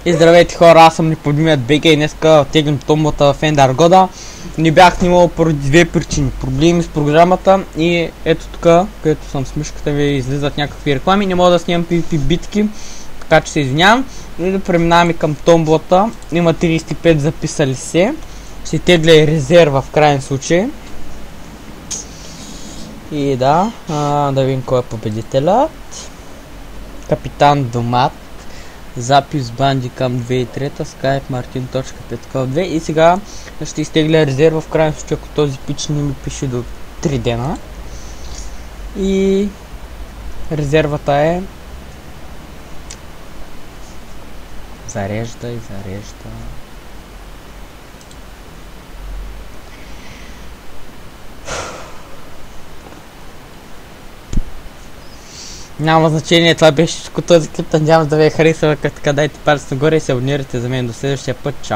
И здравейте хора, аз съм Неподмият БГ и днеска теглим томбата в Ender Goda. Не бях снимал поради две причини. Проблеми с програмата и ето тук, където съм с мишката ви, излизат някакви реклами. Не мога да снимам PvP битки, така че се извинявам. И да преминаваме към томбата. Има 35 записали се. Ще тегля и резерва в крайен случай. И да видим кой е победителят. Капитан Домат. Запис банди към 2003, Skype Martin.5.2 и сега ще изтегля резерва в крайен случай, ако този пич не ми пише до 3 дена. И резервата е зарежда. Няма значение, това беше всичко този клип, надявам да ви е харесал, така дайте палец нагоре и се абонирайте за мен до следващия път, чао!